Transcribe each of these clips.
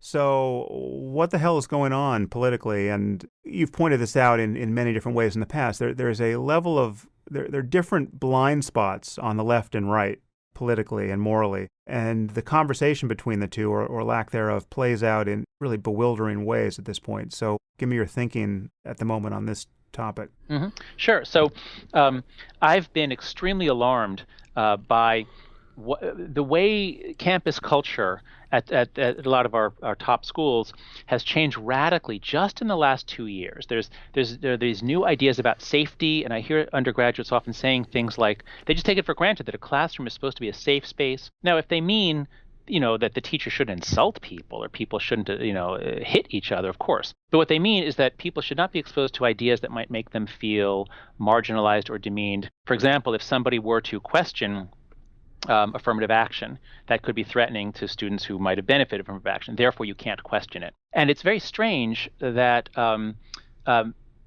So what the hell is going on politically? And you've pointed this out in many different ways in the past. There's a level of, there are different blind spots on the left and right politically and morally. And the conversation between the two, or lack thereof, plays out in really bewildering ways at this point. So give me your thinking at the moment on this topic. Sure. So I've been extremely alarmed by the way campus culture at a lot of our top schools has changed radically just in the last 2 years. There are these new ideas about safety, and I hear undergraduates often saying things like they just take it for granted that a classroom is supposed to be a safe space. Now, if they mean that the teacher shouldn't insult people or people shouldn't, hit each other, of course. But what they mean is that people should not be exposed to ideas that might make them feel marginalized or demeaned. For example, if somebody were to question affirmative action, that could be threatening to students who might have benefited from affirmative action. Therefore, you can't question it. And it's very strange that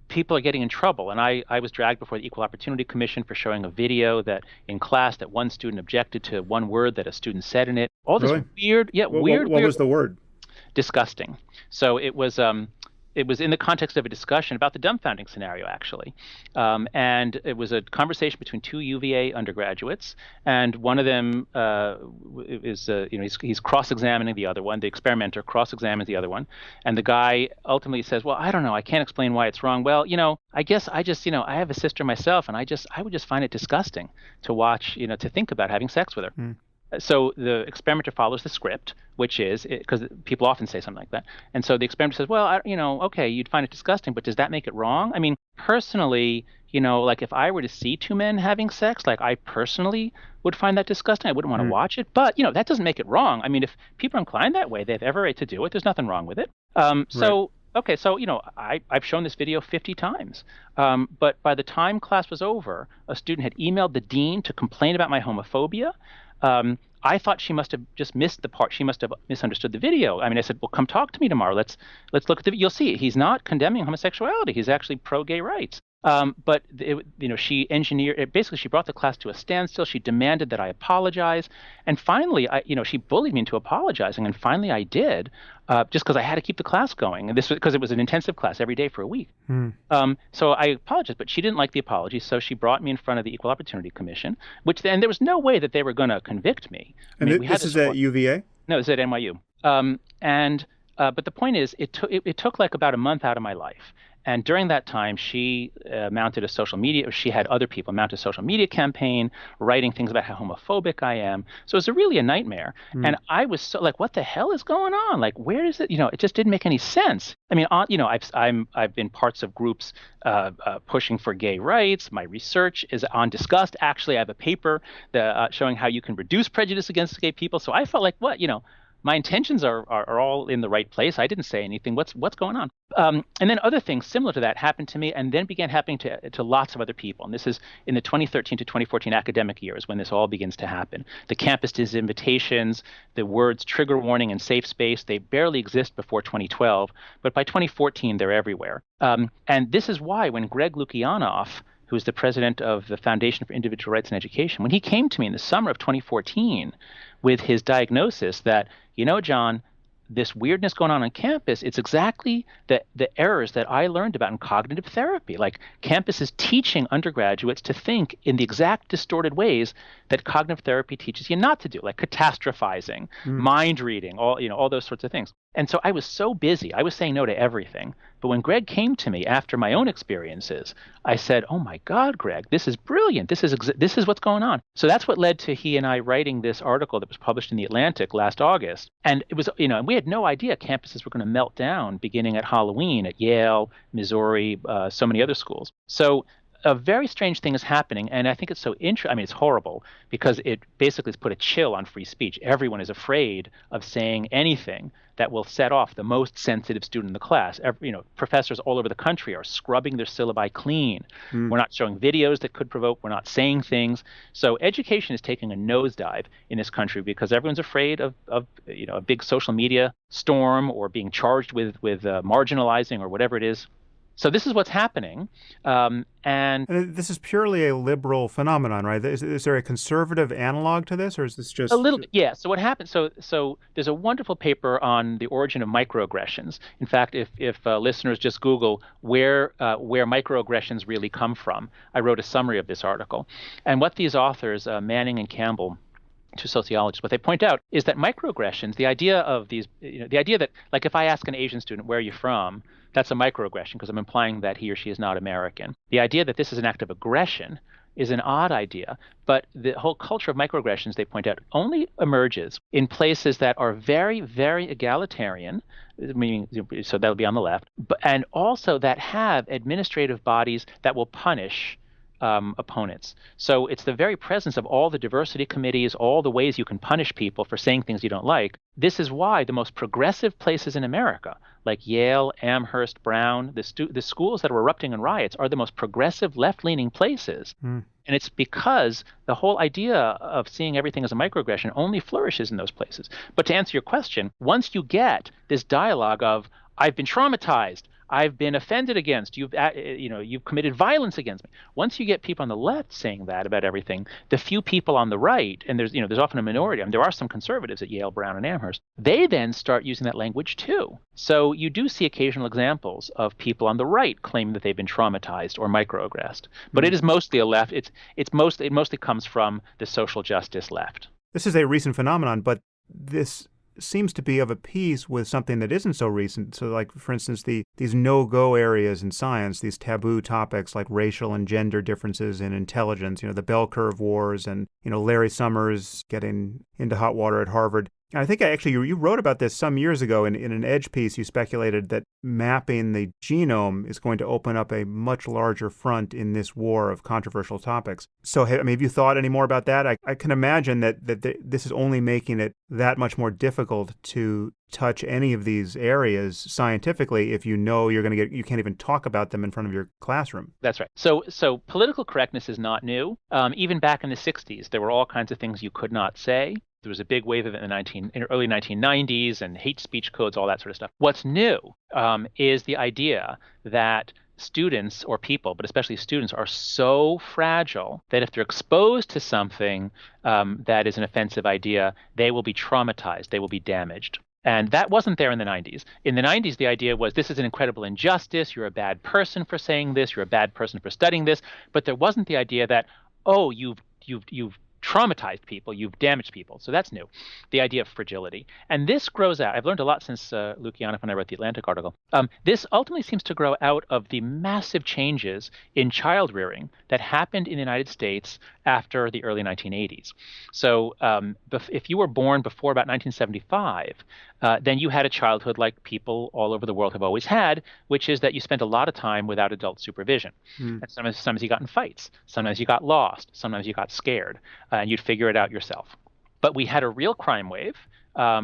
people are getting in trouble. And I was dragged before the Equal Opportunity Commission for showing a video that in class that one student objected to one word that a student said in it. All this Really? weird, What was the word? Disgusting. So it was in the context of a discussion about the dumbfounding scenario, actually. And it was a conversation between two UVA undergraduates, and one of them he's cross-examining the other one. The experimenter cross-examines the other one, and the guy ultimately says, "Well, I don't know. I can't explain why it's wrong. Well, I guess I just, I have a sister myself, and I would just find it disgusting to watch, to think about having sex with her." So the experimenter follows the script, which is, because people often say something like that. And so the experimenter says, well, okay, you'd find it disgusting, but does that make it wrong? I mean, personally, like if I were to see two men having sex, like I personally would find that disgusting. I wouldn't want to watch it. But, that doesn't make it wrong. I mean, if people are inclined that way, they have every right to do it. There's nothing wrong with it. Right. Okay, so, I've shown this video 50 times. But by the time class was over, a student had emailed the dean to complain about my homophobia. I thought she must have just missed the part. She must have misunderstood the video. I mean, I said, well, come talk to me tomorrow. Let's look at the. You'll see. He's not condemning homosexuality. He's actually pro-gay rights. But she engineered it. Basically, she brought the class to a standstill. She demanded that I apologize, and finally, she bullied me into apologizing. And finally, I did, just because I had to keep the class going. And this was because it was an intensive class every day for a week. So I apologized, but she didn't like the apology, so she brought me in front of the Equal Opportunity Commission. And there was no way that they were going to convict me. I mean, This is at UVA? No, it's at NYU. But the point is, it took like about a month out of my life. And during that time, she mounted a social media, or she had other people mount a social media campaign, writing things about how homophobic I am. So it was really a nightmare. And I was so like, what the hell is going on? Like, where is it? It just didn't make any sense. I mean, I've been parts of groups pushing for gay rights. My research is on disgust. Actually, I have a paper showing how you can reduce prejudice against gay people. So I felt like, my intentions are all in the right place. I didn't say anything. What's going on? And then other things similar to that happened to me, and then began happening to lots of other people. And this is in the 2013 to 2014 academic years when this all begins to happen. The campus invitations, the words trigger warning and safe space, they barely exist before 2012, but by 2014 they're everywhere. And this is why when Greg Lukianoff, who's the president of the Foundation for Individual Rights in Education, when he came to me in the summer of 2014 with his diagnosis that, John, this weirdness going on campus, it's exactly the errors that I learned about in cognitive therapy. Like campus is teaching undergraduates to think in the exact distorted ways that cognitive therapy teaches you not to do, like catastrophizing, mind reading, all those sorts of things. And so I was so busy. I was saying no to everything. But when Greg came to me after my own experiences, I said, "Oh my God, Greg, this is brilliant. This is what's going on." So that's what led to he and I writing this article that was published in The Atlantic last August. And it was, and we had no idea campuses were going to melt down beginning at Halloween at Yale, Missouri, so many other schools. So a very strange thing is happening, and I think it's so interesting. I mean, it's horrible because it basically has put a chill on free speech. Everyone is afraid of saying anything that will set off the most sensitive student in the class. Professors all over the country are scrubbing their syllabi clean. We're not showing videos that could provoke. We're not saying things. So education is taking a nosedive in this country because everyone's afraid of a big social media storm or being charged with marginalizing or whatever it is. So this is what's happening, and And this is purely a liberal phenomenon, right? Is there a conservative analog to this, or is this a just? little bit, yeah. So what happens? So there's a wonderful paper on the origin of microaggressions. In fact, if listeners just Google where microaggressions really come from, I wrote a summary of this article, and what these authors, Manning and Campbell, two sociologists, what they point out is that microaggressions, the idea of these, the idea that, like, if I ask an Asian student, where are you from? That's a microaggression because I'm implying that he or she is not American. The idea that this is an act of aggression is an odd idea, but the whole culture of microaggressions, they point out, only emerges in places that are very, very egalitarian, meaning, so that'll be on the left, and also that have administrative bodies that will punish opponents. So it's the very presence of all the diversity committees, all the ways you can punish people for saying things you don't like. This is why the most progressive places in America, like Yale, Amherst, Brown, the schools that are erupting in riots, are the most progressive left-leaning places. Mm. And it's because the whole idea of seeing everything as a microaggression only flourishes in those places. But to answer your question, once you get this dialogue of, I've been traumatized, I've been offended against, you've committed violence against me. Once you get people on the left saying that about everything, the few people on the right, and there's often a minority, I mean, there are some conservatives at Yale, Brown, and Amherst, they then start using that language too. So you do see occasional examples of people on the right claiming that they've been traumatized or microaggressed. But it is mostly a left. It mostly comes from the social justice left. This is a recent phenomenon, but this seems to be of a piece with something that isn't so recent. So, like, for instance, these no-go areas in science, these taboo topics like racial and gender differences in intelligence, the bell curve wars, and, Larry Summers getting into hot water at Harvard. And I think actually you wrote about this some years ago in an Edge piece. You speculated that mapping the genome is going to open up a much larger front in this war of controversial topics. So, have you thought any more about that? I can imagine that this is only making it that much more difficult to touch any of these areas scientifically if you know you can't even talk about them in front of your classroom. That's right. So political correctness is not new. Even back in the 60s, there were all kinds of things you could not say. There was a big wave of it in the early 1990s and hate speech codes, all that sort of stuff. What's new is the idea that students, or people, but especially students, are so fragile that if they're exposed to something that is an offensive idea, they will be traumatized, they will be damaged. And that wasn't there in the 90s. In the 90s, the idea was this is an incredible injustice. You're a bad person for saying this. You're a bad person for studying this. But there wasn't the idea that, oh, you've traumatized people, you've damaged people. So that's new, the idea of fragility. And this grows out. I've learned a lot since Lukianoff and I wrote the Atlantic article. This ultimately seems to grow out of the massive changes in child rearing that happened in the United States after the early 1980s. So if you were born before about 1975, then you had a childhood like people all over the world have always had, which is that you spent a lot of time without adult supervision. And sometimes you got in fights, sometimes you got lost, sometimes you got scared, and you'd figure it out yourself. But we had a real crime wave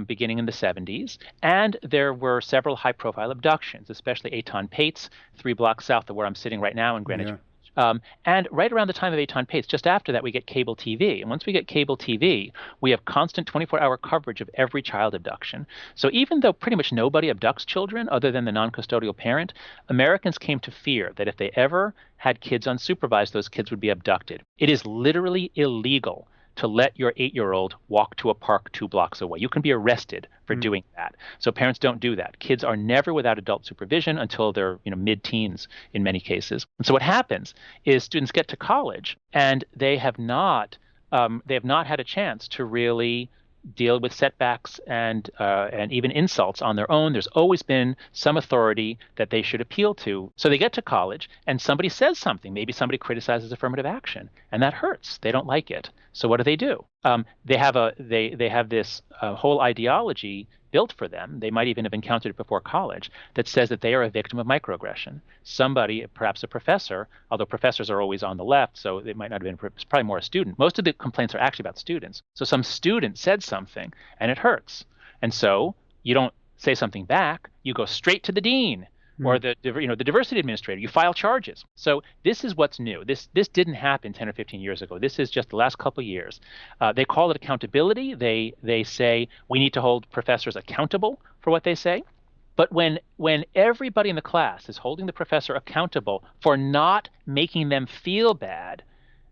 beginning in the 70s, and there were several high-profile abductions, especially Eitan Pate's 3 blocks south of where I'm sitting right now in Greenwich. Yeah. And right around the time of Eitan Pate's, just after that, we get cable TV. And once we get cable TV, we have constant 24-hour coverage of every child abduction. So even though pretty much nobody abducts children other than the non-custodial parent, Americans came to fear that if they ever had kids unsupervised, those kids would be abducted. It is literally illegal to let your 8-year-old walk to a park 2 blocks away. You can be arrested for doing that. So parents don't do that. Kids are never without adult supervision until they're mid-teens in many cases. And so what happens is students get to college and they have not had a chance to really deal with setbacks and even insults on their own. There's always been some authority that they should appeal to. So they get to college and somebody says something. Maybe somebody criticizes affirmative action, and that hurts. They don't like it. So what do? They have this whole ideology built for them. They might even have encountered it before college that says that they are a victim of microaggression. Somebody, perhaps a professor, although professors are always on the left, so it might not have been, it's probably more a student. Most of the complaints are actually about students. So some student said something and it hurts. And so you don't say something back, you go straight to the dean or the diversity administrator. You file charges. So this is what's new. This didn't happen 10 or 15 years ago. This is just the last couple of years. They call it accountability. They say we need to hold professors accountable for what they say. But when everybody in the class is holding the professor accountable for not making them feel bad,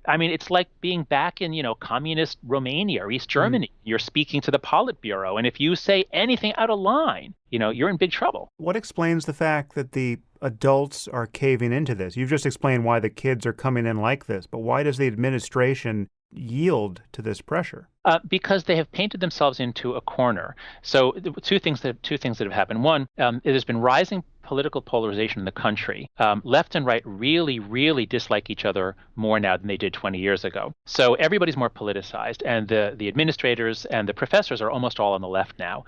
I mean, it's like being back in, communist Romania or East Mm. Germany. You're speaking to the Politburo, and if you say anything out of line, you're in big trouble. What explains the fact that the adults are caving into this? You've just explained why the kids are coming in like this, but why does the administration yield to this pressure? Because they have painted themselves into a corner. So two things that have happened. One, there's been rising political polarization in the country. Left and right really, really dislike each other more now than they did 20 years ago. So everybody's more politicized, and the administrators and the professors are almost all on the left now.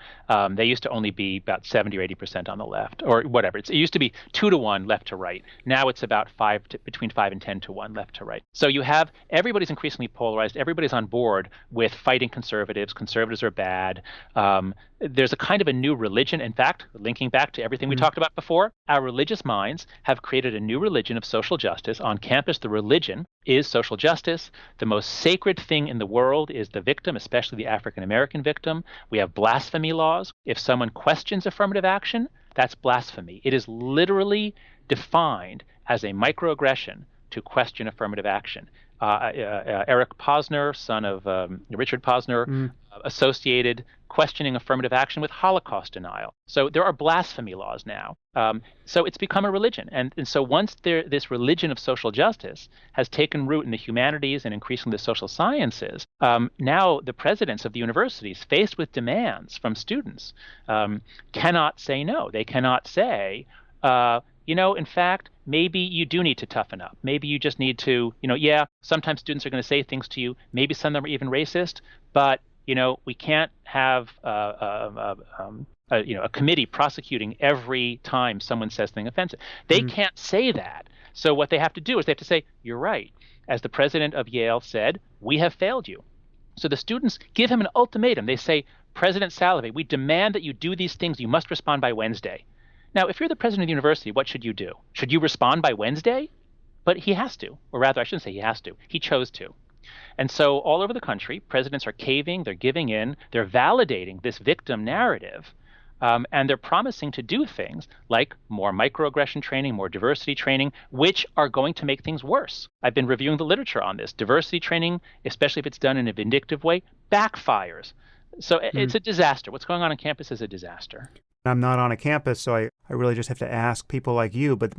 They used to only be about 70 or 80% on the left, or whatever. It used to be 2-to-1 left to right. Now it's about between 5 and 10-to-1 left to right. So you have everybody's increasingly polarized. Everybody's on board with fighting conservatives. Conservatives are bad. There's a kind of a new religion. In fact, linking back to everything we talked about before, our religious minds have created a new religion of social justice. On campus, the religion is social justice. The most sacred thing in the world is the victim, especially the African American victim. We have blasphemy laws. If someone questions affirmative action, that's blasphemy. It is literally defined as a microaggression to question affirmative action. Eric Posner, son of Richard Posner, associated questioning affirmative action with Holocaust denial. So there are blasphemy laws now. So it's become a religion. And so once this religion of social justice has taken root in the humanities and increasingly the social sciences, now the presidents of the universities, faced with demands from students, cannot say no. They cannot say, in fact, maybe you do need to toughen up. Maybe you just need to, sometimes students are going to say things to you. Maybe some of them are even racist, but, we can't have a committee prosecuting every time someone says something offensive. They can't say that. So what they have to do is they have to say, you're right. As the president of Yale said, we have failed you. So the students give him an ultimatum. They say, President Salovey, we demand that you do these things. You must respond by Wednesday. Now, if you're the president of the university, what should you do? Should you respond by Wednesday? But he has to, or rather, I shouldn't say he has to. He chose to. And so all over the country, presidents are caving, they're giving in, they're validating this victim narrative, and they're promising to do things like more microaggression training, more diversity training, which are going to make things worse. I've been reviewing the literature on this. Diversity training, especially if it's done in a vindictive way, backfires. So it's a disaster. What's going on campus is a disaster. I'm not on a campus, so I really just have to ask people like you. But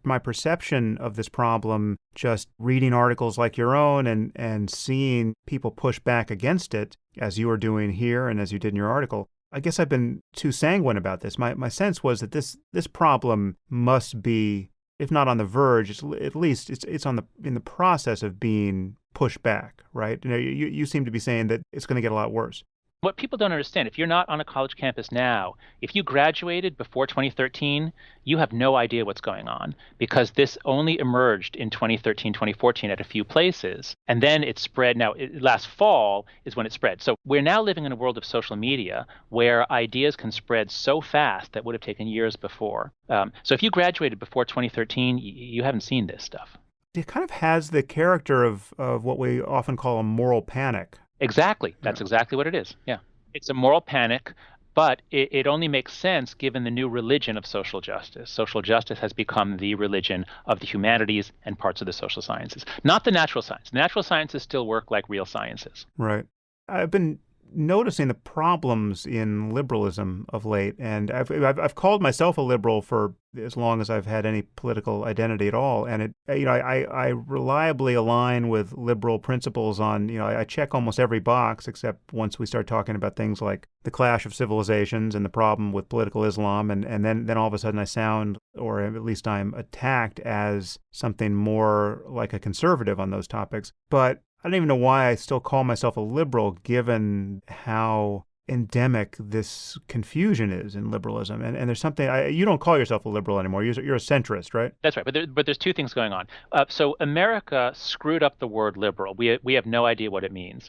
my perception of this problem, just reading articles like your own and seeing people push back against it, as you are doing here and as you did in your article, I guess I've been too sanguine about this. My sense was that this problem must be, if not on the verge, at least it's in the process of being pushed back, right? You seem to be saying that it's going to get a lot worse. What people don't understand, if you're not on a college campus now, if you graduated before 2013, you have no idea what's going on because this only emerged in 2013, 2014 at a few places. And then it spread. Now, last fall is when it spread. So we're now living in a world of social media where ideas can spread so fast that would have taken years before. So if you graduated before 2013, you haven't seen this stuff. It kind of has the character of what we often call a moral panic. Exactly. That's exactly what it is. Yeah. It's a moral panic, but it only makes sense given the new religion of social justice. Social justice has become the religion of the humanities and parts of the social sciences, not the natural science. Natural sciences still work like real sciences. Right. I've been noticing the problems in liberalism of late, and I've called myself a liberal for as long as I've had any political identity at all, and I reliably align with liberal principles on, I check almost every box except once we start talking about things like the clash of civilizations and the problem with political Islam, and then all of a sudden I sound, or at least I'm attacked as something more like a conservative on those topics. But I don't even know why I still call myself a liberal, given how endemic this confusion is in liberalism. And there's something, you don't call yourself a liberal anymore. You're a centrist, right? That's right. But there's two things going on. So America screwed up the word liberal. We have no idea what it means.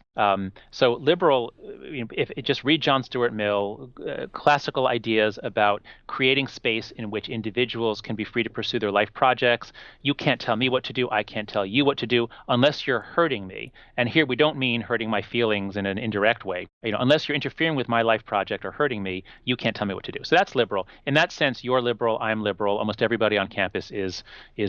So liberal, if just read John Stuart Mill, classical ideas about creating space in which individuals can be free to pursue their life projects. You can't tell me what to do. I can't tell you what to do unless you're hurting me. And here we don't mean hurting my feelings in an indirect way. Unless you're interfering interfering with my life project or hurting me, you can't tell me what to do. So that's liberal. In that sense, you're liberal, I'm liberal. Almost everybody on campus is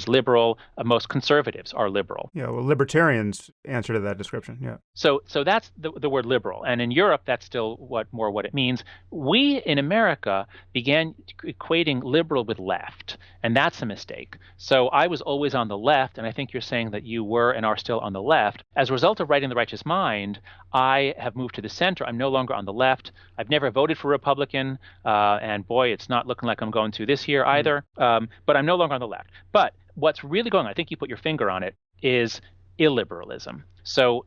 liberal. Most conservatives are liberal. Yeah, well, libertarians answer to that description. Yeah. So that's the word liberal. And in Europe, that's still what it means. We in America began equating liberal with left, and that's a mistake. So I was always on the left, and I think you're saying that you were and are still on the left. As a result of writing The Righteous Mind, I have moved to the center. I'm no longer on the left. I've never voted for Republican, and boy, it's not looking like I'm going to this year either. But I'm no longer on the left. But what's really going on, I think you put your finger on it, is illiberalism. So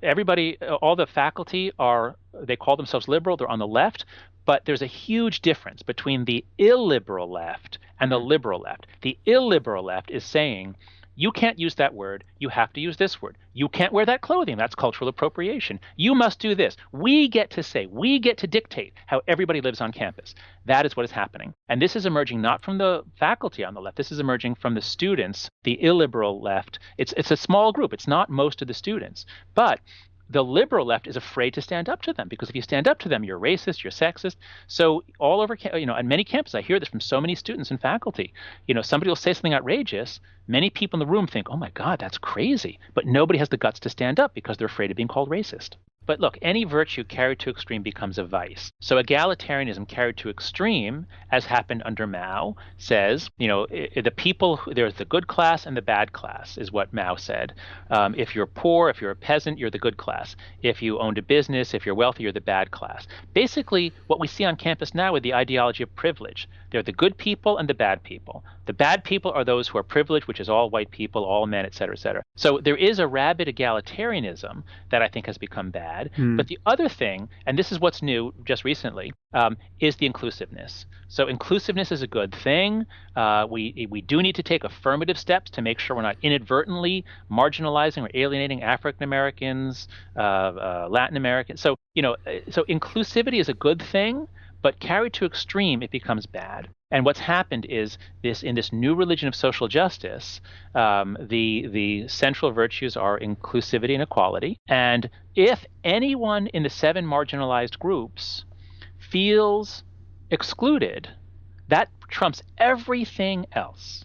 everybody, all the faculty they call themselves liberal. They're on the left, but there's a huge difference between the illiberal left and the liberal left. The illiberal left is saying, you can't use that word. You have to use this word. You can't wear that clothing. That's cultural appropriation. You must do this. We get to dictate how everybody lives on campus. That is what is happening. And this is emerging not from the faculty on the left. This is emerging from the students, the illiberal left. It's a small group. It's not most of the students. But the liberal left is afraid to stand up to them, because if you stand up to them, you're racist, you're sexist. So all over, on many campuses, I hear this from so many students and faculty. Somebody will say something outrageous. Many people in the room think, oh my God, that's crazy. But nobody has the guts to stand up because they're afraid of being called racist. But look, any virtue carried to extreme becomes a vice. So egalitarianism carried to extreme, as happened under Mao, says, the people, there's the good class and the bad class, is what Mao said. If you're poor, if you're a peasant, you're the good class. If you owned a business, if you're wealthy, you're the bad class. Basically, what we see on campus now with the ideology of privilege, they're the good people and the bad people. The bad people are those who are privileged, which is all white people, all men, et cetera, et cetera. So there is a rabid egalitarianism that I think has become bad. But the other thing, and this is what's new just recently, is the inclusiveness. So inclusiveness is a good thing. We do need to take affirmative steps to make sure we're not inadvertently marginalizing or alienating African Americans, Latin Americans. So inclusivity is a good thing, but carried to extreme, it becomes bad. And what's happened is in this new religion of social justice, the central virtues are inclusivity and equality. And if anyone in the 7 marginalized groups feels excluded, that trumps everything else.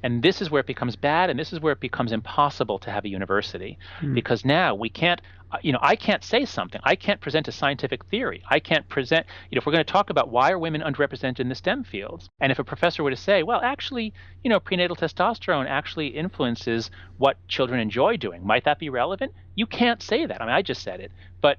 And this is where it becomes bad, and this is where it becomes impossible to have a university, because now we can't, I can't say something. I can't present a scientific theory. I can't present, if we're going to talk about why are women underrepresented in the STEM fields, and if a professor were to say, well, actually, prenatal testosterone actually influences what children enjoy doing, might that be relevant? You can't say that. I mean, I just said it, but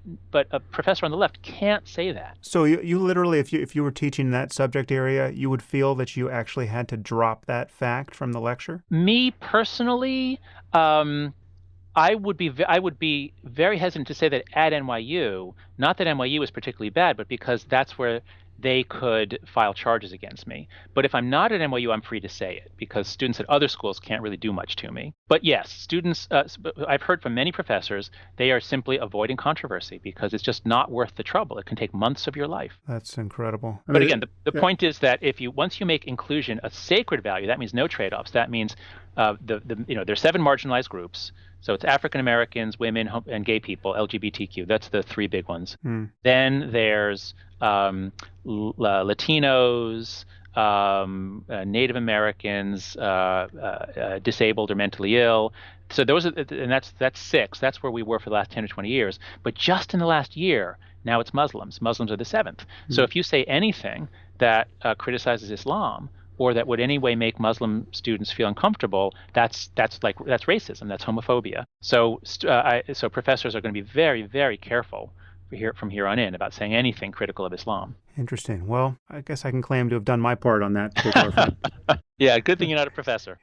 a professor on the left can't say that. So you literally, if you were teaching that subject area, you would feel that you actually had to drop that fact from the lecture? Me personally, I would be very hesitant to say that at NYU, not that NYU is particularly bad, but because that's where they could file charges against me. But if I'm not at NYU, I'm free to say it, because students at other schools can't really do much to me. But yes, students, I've heard from many professors, they are simply avoiding controversy because it's just not worth the trouble. It can take months of your life. That's incredible. But again, the point is that once you make inclusion a sacred value, that means no trade-offs. That means there's 7 marginalized groups. So it's African Americans, women, and gay people, LGBTQ. That's the 3 big ones. Then there's Latinos, Native Americans, disabled or mentally ill. So that's 6. That's where we were for the last 10 or 20 years. But just in the last year, now it's Muslims. Muslims are the 7th. So if you say anything that criticizes Islam, or that would any way make Muslim students feel uncomfortable, that's racism, that's homophobia. So so professors are going to be very, very careful from here on in about saying anything critical of Islam. Interesting. Well, I guess I can claim to have done my part on that particular front. Yeah, good thing you're not a professor.